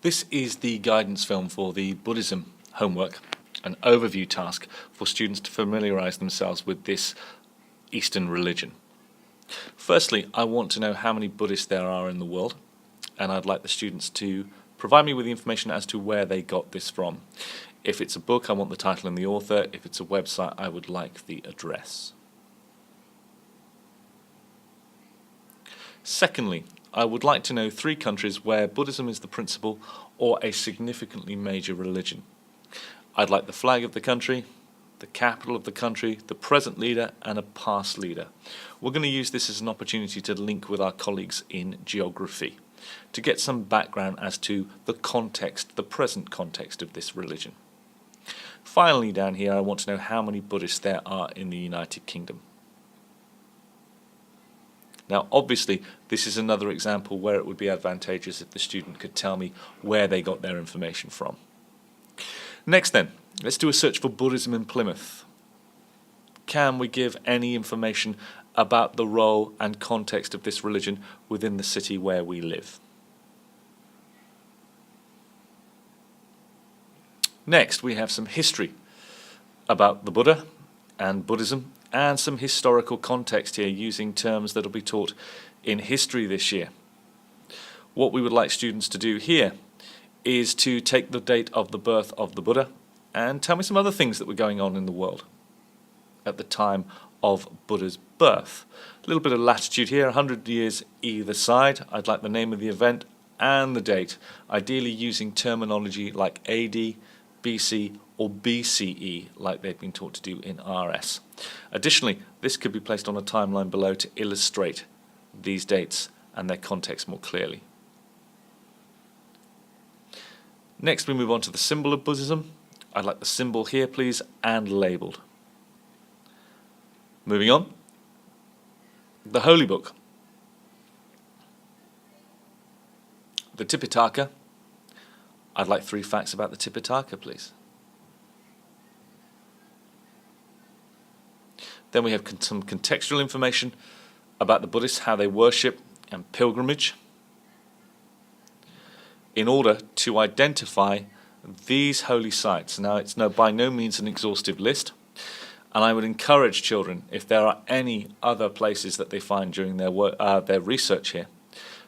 This is the guidance film for the Buddhism homework, an overview task for students to familiarize themselves with this Eastern religion. Firstly, I want to know how many Buddhists there are in the world, and I'd like the students to provide me with the information as to where they got this from. If it's a book, I want the title and the author. If it's a website, I would like the address. Secondly, I would like to know 3 countries where Buddhism is the principal or a significantly major religion. I'd like the flag of the country, the capital of the country, the present leader, and a past leader. We're going to use this as an opportunity to link with our colleagues in geography, to get some background as to the context, the present context of this religion. Finally, down here, I want to know how many Buddhists there are in the United Kingdom. Now, obviously, this is another example where it would be advantageous if the student could tell me where they got their information from. Next then, let's do a search for Buddhism in Plymouth. Can we give any information about the role and context of this religion within the city where we live? Next, we have some history about the Buddha and Buddhism, and some historical context here using terms that will be taught in history this year. What we would like students to do here is to take the date of the birth of the Buddha and tell me some other things that were going on in the world at the time of Buddha's birth. A little bit of latitude here, 100 years either side. I'd like the name of the event and the date, ideally using terminology like AD, BC, or BCE, like they've been taught to do in RS. Additionally, this could be placed on a timeline below to illustrate these dates and their context more clearly. Next, we move on to the symbol of Buddhism. I'd like the symbol here, please, and labelled. Moving on, the Holy Book. The Tipitaka. I'd like 3 facts about the Tipitaka, please. Then we have some contextual information about the Buddhists, how they worship and pilgrimage, in order to identify these holy sites. Now, it's by no means an exhaustive list, and I would encourage children, if there are any other places that they find during their research here,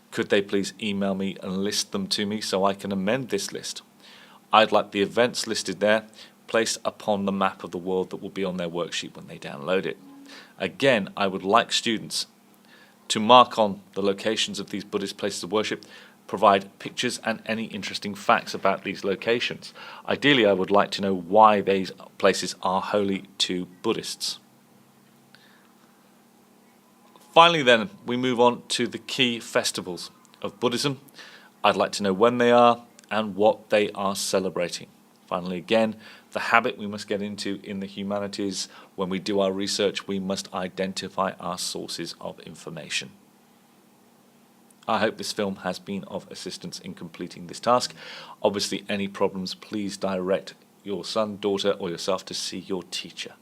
could they please email me and list them to me so I can amend this list. I'd like the events listed there placed upon the map of the world that will be on their worksheet when they download it. Again, I would like students to mark on the locations of these Buddhist places of worship, provide pictures and any interesting facts about these locations. Ideally, I would like to know why these places are holy to Buddhists. Finally then, we move on to the key festivals of Buddhism. I'd like to know when they are and what they are celebrating. Finally again, the habit we must get into in the humanities when we do our research, we must identify our sources of information. I hope this film has been of assistance in completing this task. Obviously, any problems, please direct your son, daughter, or yourself to see your teacher.